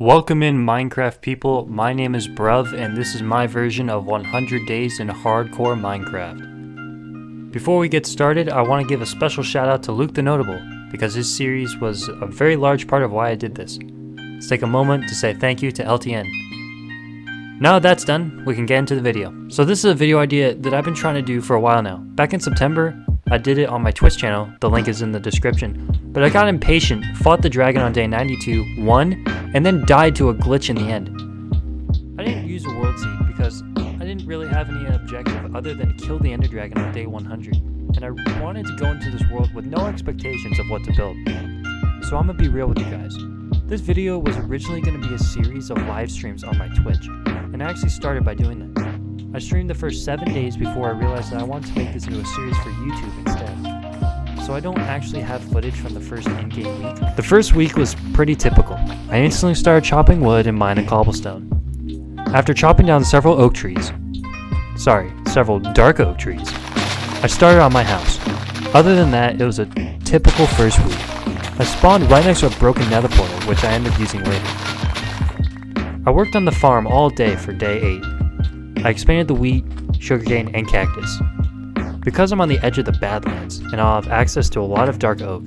Welcome in Minecraft people, my name is Bruv and this is my version of 100 Days in Hardcore Minecraft. Before we get started, I want to give a special shout out to Luke the Notable, because his series was a very large part of why I did this. Let's take a moment to say thank you to LTN. Now that that's done, we can get into the video. So this is a video idea that I've been trying to do for a while now. Back in September, I did it on my Twitch channel, the link is in the description. But I got impatient, fought the dragon on day 92, won, and then died to a glitch in the end. I didn't use a world seed because I didn't really have any objective other than to kill the ender dragon on day 100. And I wanted to go into this world with no expectations of what to build. So I'm gonna be real with you guys. This video was originally gonna be a series of live streams on my Twitch, and I actually started by doing that. I streamed the first 7 days before I realized that I wanted to make this into a series for YouTube instead. So I don't actually have footage from the first in-game week. The first week was pretty typical. I instantly started chopping wood and mining cobblestone. After chopping down several dark oak trees, I started on my house. Other than that, it was a typical first week. I spawned right next to a broken nether portal, which I ended up using later. I worked on the farm all day for day 8. I expanded the wheat, sugarcane, and cactus. Because I'm on the edge of the Badlands, and I'll have access to a lot of dark oak,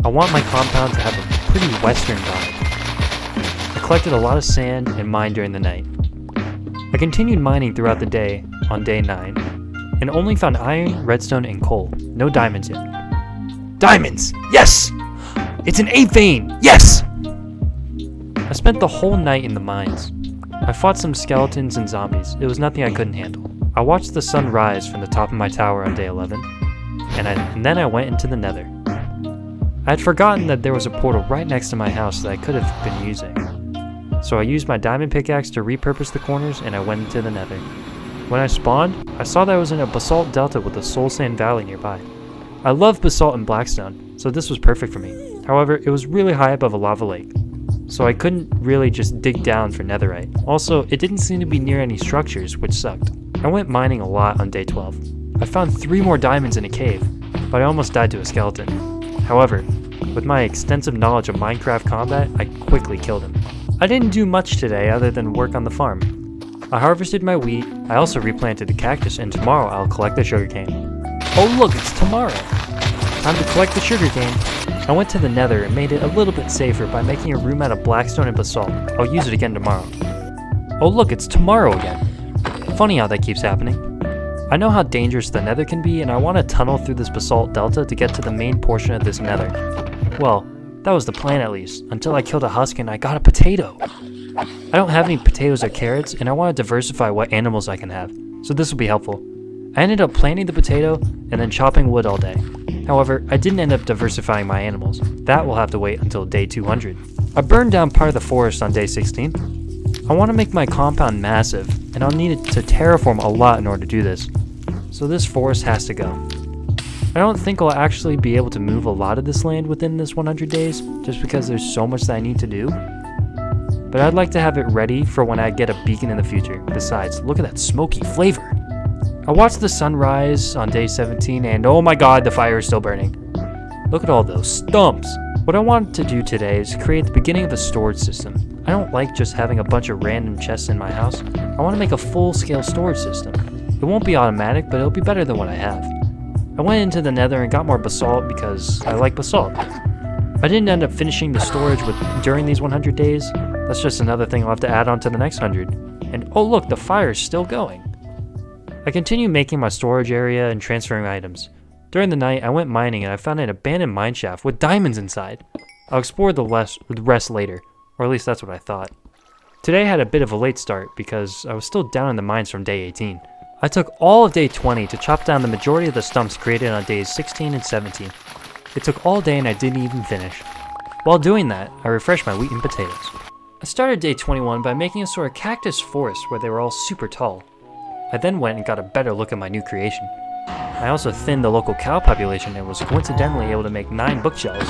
I want my compound to have a pretty western vibe. I collected a lot of sand and mined during the night. I continued mining throughout the day on day 9, and only found iron, redstone, and coal. No diamonds yet. Diamonds! Yes! It's an 8 vein! Yes! I spent the whole night in the mines. I fought some skeletons and zombies. It was nothing I couldn't handle. I watched the sun rise from the top of my tower on day 11, and then I went into the nether. I had forgotten that there was a portal right next to my house that I could have been using. So I used my diamond pickaxe to repurpose the corners and I went into the nether. When I spawned, I saw that I was in a basalt delta with a soul sand valley nearby. I love basalt and blackstone, so this was perfect for me. However, it was really high above a lava lake, so I couldn't really just dig down for netherite. Also, it didn't seem to be near any structures, which sucked. I went mining a lot on day 12. I found 3 more diamonds in a cave, but I almost died to a skeleton. However, with my extensive knowledge of Minecraft combat, I quickly killed him. I didn't do much today other than work on the farm. I harvested my wheat, I also replanted the cactus, and tomorrow I'll collect the sugarcane. Oh look, it's tomorrow! Time to collect the sugarcane. I went to the nether and made it a little bit safer by making a room out of blackstone and basalt. I'll use it again tomorrow. Oh look, it's tomorrow again. Funny how that keeps happening. I know how dangerous the nether can be and I want to tunnel through this basalt delta to get to the main portion of this nether. Well, that was the plan at least, until I killed a husk and I got a potato. I don't have any potatoes or carrots and I want to diversify what animals I can have, so this will be helpful. I ended up planting the potato and then chopping wood all day. However, I didn't end up diversifying my animals. That will have to wait until day 200. I burned down part of the forest on day 16. I want to make my compound massive, and I'll need to terraform a lot in order to do this. So this forest has to go. I don't think I'll actually be able to move a lot of this land within this 100 days, just because there's so much that I need to do. But I'd like to have it ready for when I get a beacon in the future. Besides, look at that smoky flavor. I watched the sunrise on day 17 and oh my god, the fire is still burning. Look at all those stumps. What I want to do today is create the beginning of a storage system. I don't like just having a bunch of random chests in my house. I want to make a full-scale storage system. It won't be automatic, but it'll be better than what I have. I went into the nether and got more basalt because I like basalt. I didn't end up finishing the storage during these 100 days. That's just another thing I'll have to add on to the next 100. And oh look, the fire is still going. I continued making my storage area and transferring items. During the night, I went mining and I found an abandoned mine shaft with diamonds inside. I'll explore the rest later, or at least that's what I thought. Today I had a bit of a late start because I was still down in the mines from day 18. I took all of day 20 to chop down the majority of the stumps created on days 16 and 17. It took all day and I didn't even finish. While doing that, I refreshed my wheat and potatoes. I started day 21 by making a sort of cactus forest where they were all super tall. I then went and got a better look at my new creation. I also thinned the local cow population and was coincidentally able to make 9 bookshelves.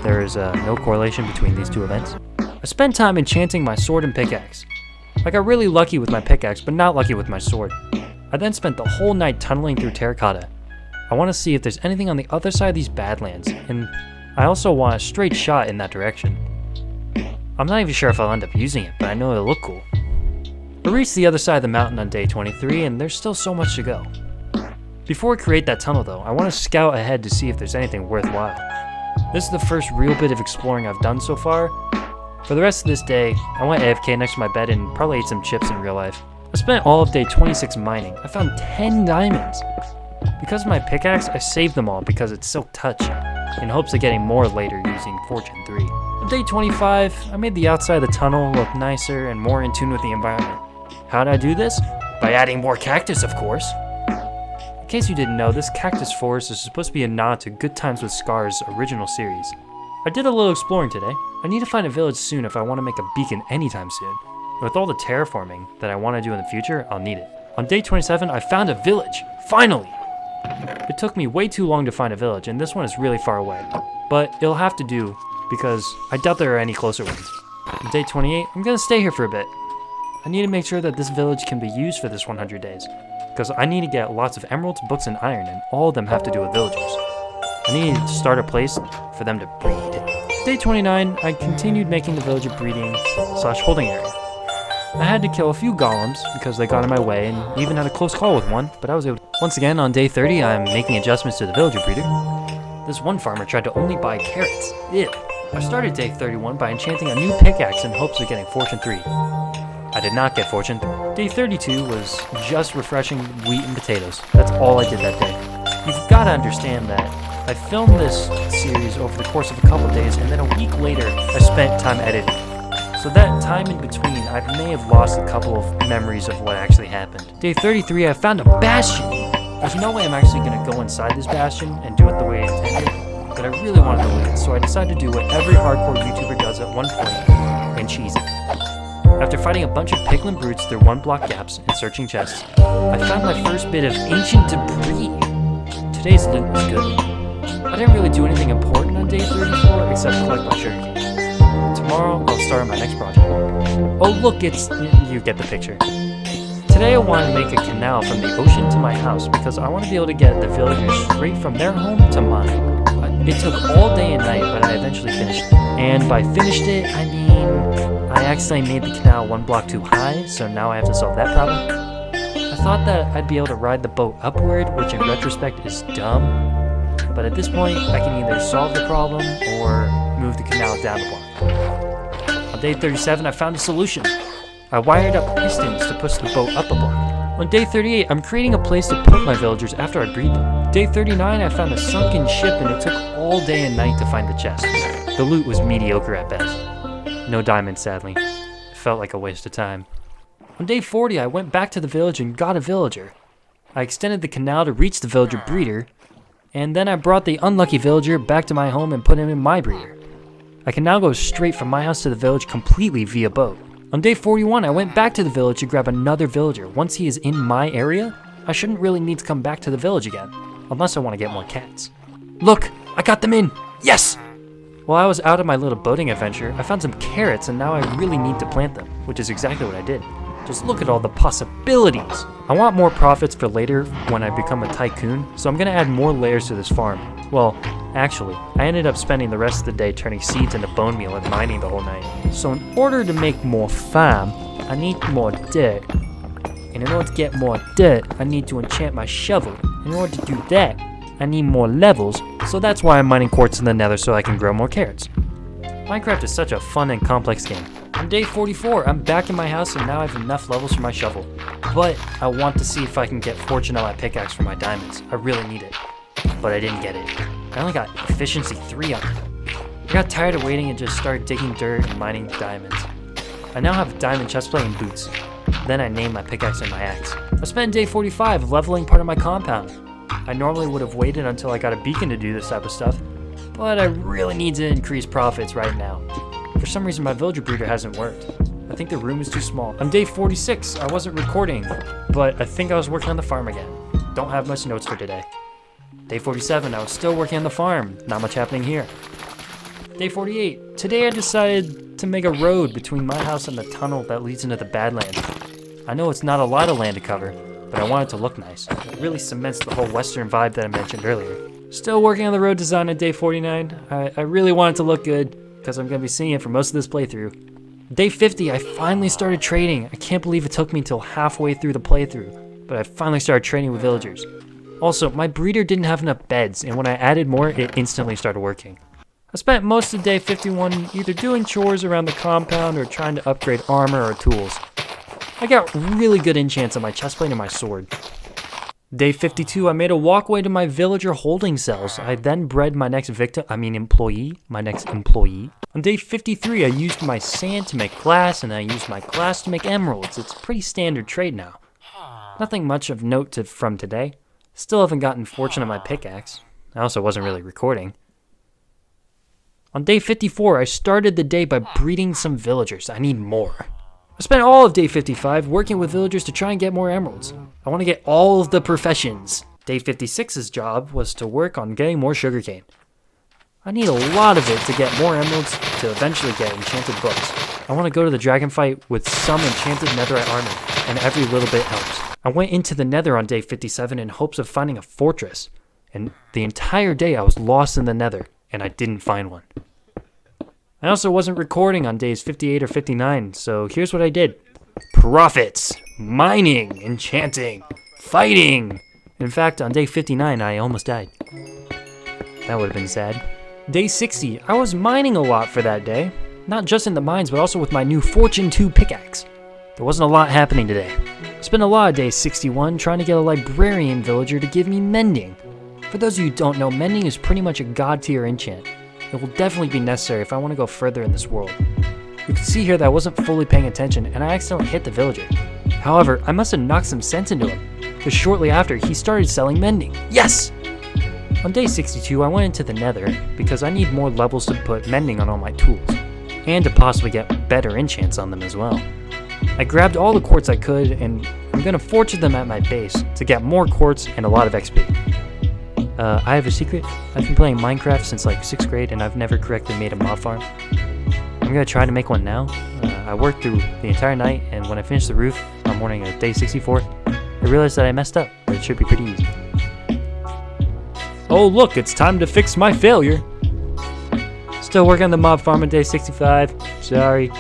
There is no correlation between these two events. I spent time enchanting my sword and pickaxe. I got really lucky with my pickaxe, but not lucky with my sword. I then spent the whole night tunneling through terracotta. I want to see if there's anything on the other side of these badlands, and I also want a straight shot in that direction. I'm not even sure if I'll end up using it, but I know it'll look cool. I reached the other side of the mountain on day 23, and there's still so much to go. Before we create that tunnel though, I want to scout ahead to see if there's anything worthwhile. This is the first real bit of exploring I've done so far. For the rest of this day, I went AFK next to my bed and probably ate some chips in real life. I spent all of day 26 mining. I found 10 diamonds. Because of my pickaxe, I saved them all because it's so touchy, in hopes of getting more later using Fortune 3. On day 25, I made the outside of the tunnel look nicer and more in tune with the environment. How did I do this? By adding more cactus, of course. In case you didn't know, this cactus forest is supposed to be a nod to Good Times with Scars' original series. I did a little exploring today. I need to find a village soon if I want to make a beacon anytime soon. With all the terraforming that I want to do in the future, I'll need it. On day 27, I found a village! Finally! It took me way too long to find a village, and this one is really far away. But it'll have to do, because I doubt there are any closer ones. On day 28, I'm gonna stay here for a bit. I need to make sure that this village can be used for this 100 days. Because I need to get lots of emeralds, books, and iron, and all of them have to do with villagers. I need to start a place for them to breed. Day 29, I continued making the village a breeding/holding area. I had to kill a few golems because they got in my way and even had a close call with one, but I was able to. Once again, on day 30, I'm making adjustments to the villager breeder. This one farmer tried to only buy carrots. Ew. I started day 31 by enchanting a new pickaxe in hopes of getting Fortune 3. I did not get Fortune 3. Day 32 was just refreshing wheat and potatoes. That's all I did that day. You've got to understand that I filmed this series over the course of a couple days, and then a week later, I spent time editing. So that time in between, I may have lost a couple of memories of what actually happened. Day 33, I found a Bastion. There's no way I'm actually going to go inside this Bastion and do it the way I intended, but I really wanted to loot it, so I decided to do what every hardcore YouTuber does at one point, and cheese it. After fighting a bunch of piglin brutes through 1-block gaps and searching chests, I found my first bit of ancient debris. Today's loot was good. I didn't really do anything important on day 34 except collect my sugarcane. Tomorrow, I'll start on my next project. Oh look, you get the picture. Today I wanted to make a canal from the ocean to my house because I want to be able to get the villagers straight from their home to mine. It took all day and night, but I eventually finished it. And by finished it, I mean, I accidentally made the canal 1 block too high, so now I have to solve that problem. I thought that I'd be able to ride the boat upward, which in retrospect is dumb. But at this point, I can either solve the problem or move the canal down a block. On day 37, I found a solution. I wired up pistons to push the boat up a block. On day 38, I'm creating a place to put my villagers after I breed them. Day 39, I found a sunken ship and it took all day and night to find the chest. The loot was mediocre at best. No diamonds, sadly. It felt like a waste of time. On day 40, I went back to the village and got a villager. I extended the canal to reach the villager breeder, and then I brought the unlucky villager back to my home and put him in my breeder. I can now go straight from my house to the village completely via boat. On day 41, I went back to the village to grab another villager. Once he is in my area, I shouldn't really need to come back to the village again, unless I want to get more cats. Look, I got them in! Yes! While I was out on my little boating adventure, I found some carrots and now I really need to plant them, which is exactly what I did. Just look at all the possibilities! I want more profits for later when I become a tycoon, so I'm gonna add more layers to this farm. Well, actually, I ended up spending the rest of the day turning seeds into bone meal and mining the whole night. So in order to make more farm, I need more dirt. And in order to get more dirt, I need to enchant my shovel. In order to do that, I need more levels, so that's why I'm mining quartz in the nether so I can grow more carrots. Minecraft is such a fun and complex game. On day 44, I'm back in my house and now I have enough levels for my shovel. But I want to see if I can get fortune on my pickaxe for my diamonds. I really need it. But I didn't get it. I only got efficiency 3 on it. I got tired of waiting and just started digging dirt and mining diamonds. I now have a diamond chestplate and boots. Then I named my pickaxe and my axe. I spent day 45 leveling part of my compound. I normally would have waited until I got a beacon to do this type of stuff, but I really need to increase profits right now. For some reason my villager breeder hasn't worked. I think the room is too small. On day 46, I wasn't recording, but I think I was working on the farm again. Don't have much notes for today. Day 47, I was still working on the farm. Not much happening here. Day 48, today I decided to make a road between my house and the tunnel that leads into the Badlands. I know it's not a lot of land to cover, but I want it to look nice. It really cements the whole western vibe that I mentioned earlier. Still working on the road design on day 49. I really want it to look good. because I'm going to be seeing it for most of this playthrough. Day 50, I finally started trading. I can't believe it took me until halfway through the playthrough, but I finally started trading with villagers. Also, my breeder didn't have enough beds, and when I added more, it instantly started working. I spent most of day 51 either doing chores around the compound or trying to upgrade armor or tools. I got really good enchants on my chestplate and my sword. Day 52, I made a walkway to my villager holding cells. I then bred my next employee. On day 53, I used my sand to make glass, and I used my glass to make emeralds. It's a pretty standard trade now. Nothing much of note from today. Still haven't gotten fortune on my pickaxe. I also wasn't really recording. On day 54, I started the day by breeding some villagers. I need more. I spent all of day 55 working with villagers to try and get more emeralds. I want to get all of the professions. Day 56's job was to work on getting more sugarcane. I need a lot of it to get more emeralds to eventually get enchanted books. I want to go to the dragon fight with some enchanted netherite armor, and every little bit helps. I went into the nether on day 57 in hopes of finding a fortress, and the entire day I was lost in the nether, and I didn't find one. I also wasn't recording on days 58 or 59, so here's what I did. Profits, mining, enchanting, fighting. In fact, on day 59, I almost died. That would have been sad. Day 60, I was mining a lot for that day. Not just in the mines, but also with my new Fortune 2 pickaxe. There wasn't a lot happening today. I spent a lot of day 61 trying to get a librarian villager to give me mending. For those of you who don't know, mending is pretty much a god tier enchant. It will definitely be necessary if I want to go further in this world. You can see here that I wasn't fully paying attention and I accidentally hit the villager. However, I must have knocked some sense into him, because shortly after he started selling mending. Yes! On day 62, I went into the nether because I need more levels to put mending on all my tools, and to possibly get better enchants on them as well. I grabbed all the quartz I could, and I'm going to fortune them at my base to get more quartz and a lot of XP. I have a secret. I've been playing Minecraft since like 6th grade, and I've never correctly made a mob farm. I'm going to try to make one now. I worked through the entire night, and when I finished the roof on morning of day 64, I realized that I messed up, but it should be pretty easy. Oh look, it's time to fix my failure. Still working on the mob farm on day 65. Sorry.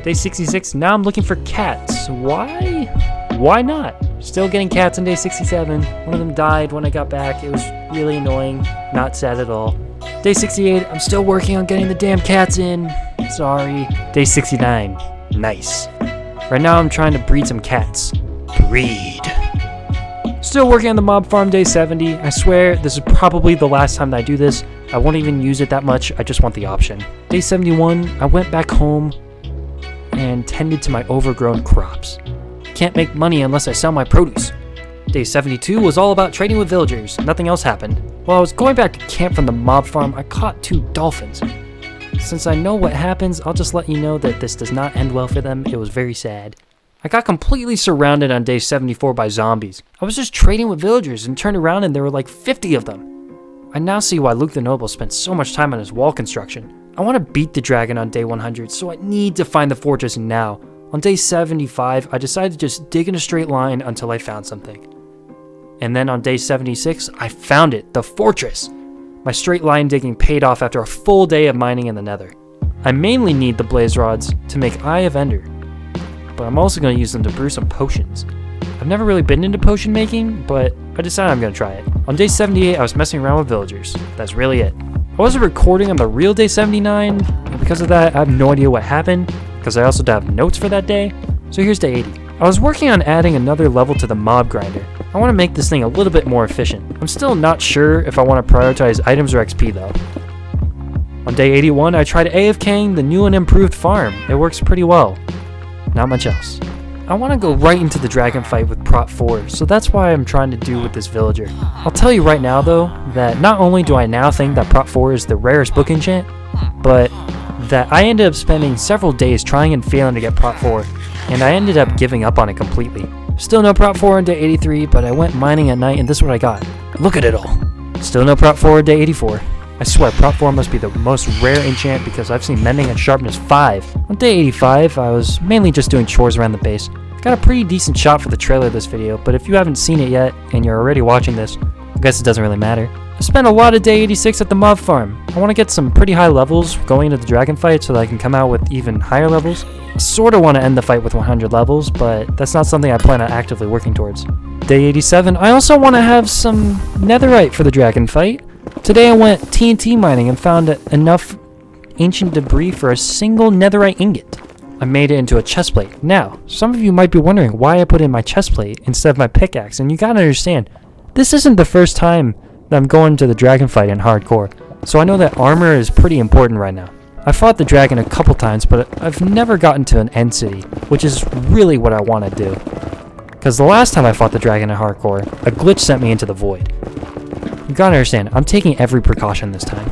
Day 66, now I'm looking for cats. Why? Why not? Still getting cats on day 67. One of them died when I got back. It was really annoying. Not sad at all. Day 68, I'm still working on getting the damn cats in. Sorry. Day 69, nice. Right now I'm trying to breed some cats. Breed. Still working on the mob farm day 70. I swear this is probably the last time that I do this. I won't even use it that much. I just want the option. Day 71, I went back home and tended to my overgrown crops. Can't make money unless I sell my produce. Day 72 was all about trading with villagers. Nothing else happened. While I was going back to camp from the mob farm, I caught 2 dolphins. Since I know what happens, I'll just let you know that this does not end well for them. It was very sad. I got completely surrounded on day 74 by zombies. I was just trading with villagers and turned around and there were like 50 of them. I now see why Luke the Noble spent so much time on his wall construction. I want to beat the dragon on day 100, so I need to find the fortress now. On day 75, I decided to just dig in a straight line until I found something. And then on day 76, I found it, the fortress. My straight line digging paid off after a full day of mining in the nether. I mainly need the blaze rods to make Eye of Ender, but I'm also going to use them to brew some potions. I've never really been into potion making, but I decided I'm going to try it. On day 78, I was messing around with villagers. That's really it. I wasn't recording on the real day 79, and because of that, I have no idea what happened, because I also don't have notes for that day. So here's day 80. I was working on adding another level to the mob grinder. I want to make this thing a little bit more efficient. I'm still not sure if I want to prioritize items or XP though. On day 81, I tried AFKing the new and improved farm. It works pretty well. Not much else. I want to go right into the dragon fight with Prot 4, so that's why I'm trying to do with this villager. I'll tell you right now though, that not only do I now think that Prot 4 is the rarest book enchant, but that I ended up spending several days trying and failing to get Prot 4, and I ended up giving up on it completely. Still no Prot 4 on day 83, but I went mining at night and this is what I got. Look at it all. Still no Prot 4 on day 84. I swear, Prot 4 must be the most rare enchant because I've seen Mending and Sharpness 5. On day 85, I was mainly just doing chores around the base. Got a pretty decent shot for the trailer of this video, but if you haven't seen it yet and you're already watching this, I guess it doesn't really matter. I spent a lot of day 86 at the mob farm. I want to get some pretty high levels going into the dragon fight so that I can come out with even higher levels. I sort of want to end the fight with 100 levels, but that's not something I plan on actively working towards. Day 87, I also want to have some netherite for the dragon fight. Today I went TNT mining and found enough ancient debris for a single netherite ingot. I made it into a chestplate. Now, some of you might be wondering why I put in my chestplate instead of my pickaxe, and you gotta understand, this isn't the first time that I'm going to the dragon fight in hardcore, so I know that armor is pretty important right now. I fought the dragon a couple times, but I've never gotten to an end city, which is really what I want to do. Because the last time I fought the dragon in hardcore, a glitch sent me into the void. You gotta understand, I'm taking every precaution this time.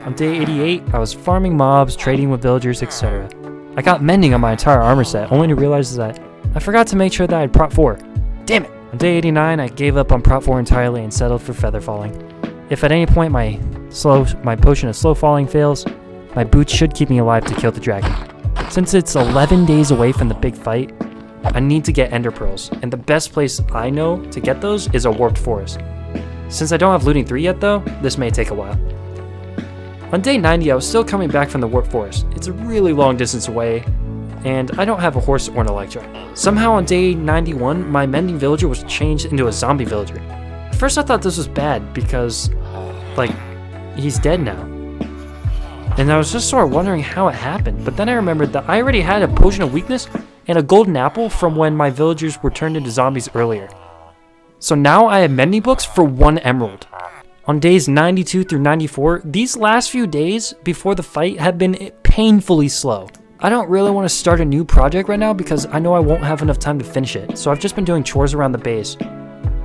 On day 88, I was farming mobs, trading with villagers, etc. I got mending on my entire armor set, only to realize that I forgot to make sure that I had prot 4. Damn it! On day 89, I gave up on prot 4 entirely and settled for feather falling. If at any point my potion of slow falling fails, my boots should keep me alive to kill the dragon. Since it's 11 days away from the big fight, I need to get ender pearls, and the best place I know to get those is a warped forest. Since I don't have looting 3 yet though, this may take a while. On day 90, I was still coming back from the warped forest. It's a really long distance away, and I don't have a horse or an Electra. Somehow on day 91, my mending villager was changed into a zombie villager. At first I thought this was bad because, he's dead now. And I was just sort of wondering how it happened, but then I remembered that I already had a potion of weakness and a golden apple from when my villagers were turned into zombies earlier. So now I have mending books for 1 emerald. On days 92 through 94, these last few days before the fight have been painfully slow. I don't really want to start a new project right now because I know I won't have enough time to finish it, so I've just been doing chores around the base,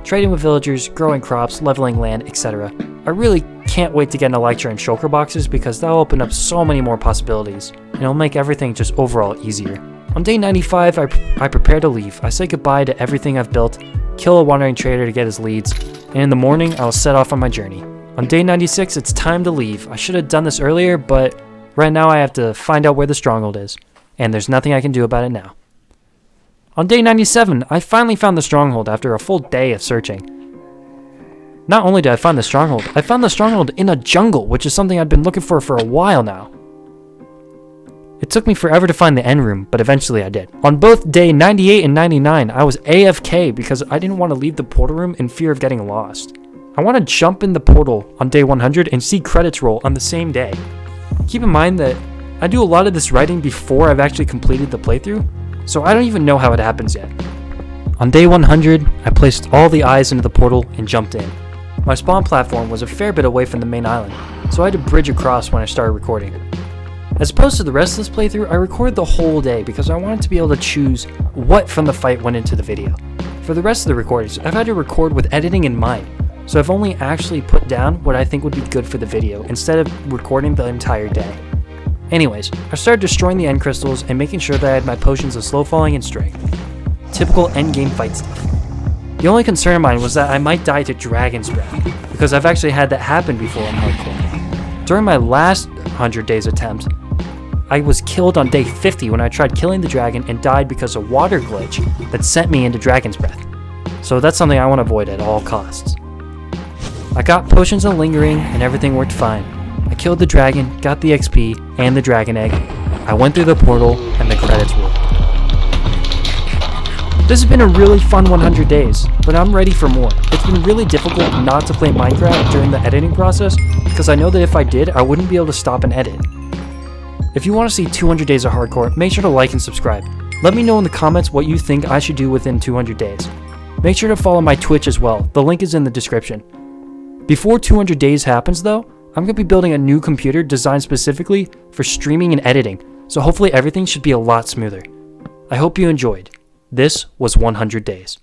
trading with villagers, growing crops, leveling land, etc. I really can't wait to get an Electra and shulker boxes because that'll open up so many more possibilities, and it'll make everything just overall easier. On day 95, I prepare to leave. I say goodbye to everything I've built, kill a wandering trader to get his leads, and in the morning, I'll set off on my journey. On day 96, it's time to leave. I should have done this earlier, but right now I have to find out where the stronghold is, and there's nothing I can do about it now. On day 97, I finally found the stronghold after a full day of searching. Not only did I find the stronghold in a jungle, which is something I'd been looking for a while now. It took me forever to find the end room, but eventually I did. On both day 98 and 99, I was AFK because I didn't want to leave the portal room in fear of getting lost. I want to jump in the portal on day 100 and see credits roll on the same day. Keep in mind that I do a lot of this writing before I've actually completed the playthrough, so I don't even know how it happens yet. On day 100, I placed all the eyes into the portal and jumped in. My spawn platform was a fair bit away from the main island, so I had to bridge across when I started recording. As opposed to the rest of this playthrough, I recorded the whole day because I wanted to be able to choose what from the fight went into the video. For the rest of the recordings, I've had to record with editing in mind, so I've only actually put down what I think would be good for the video instead of recording the entire day. Anyways, I started destroying the end crystals and making sure that I had my potions of slow falling and strength. Typical endgame fight stuff. The only concern of mine was that I might die to Dragon's Breath, because I've actually had that happen before in hardcore. During my last 100 days attempt, I was killed on day 50 when I tried killing the dragon and died because of water glitch that sent me into Dragon's Breath. So that's something I want to avoid at all costs. I got potions of lingering and everything worked fine. I killed the dragon, got the XP and the dragon egg. I went through the portal and the credits rolled. This has been a really fun 100 days, but I'm ready for more. It's been really difficult not to play Minecraft during the editing process because I know that if I did, I wouldn't be able to stop and edit. If you want to see 200 days of hardcore, make sure to like and subscribe. Let me know in the comments what you think I should do within 200 days. Make sure to follow my Twitch as well. The link is in the description. Before 200 days happens though, I'm going to be building a new computer designed specifically for streaming and editing, so hopefully everything should be a lot smoother. I hope you enjoyed. This was 100 Days.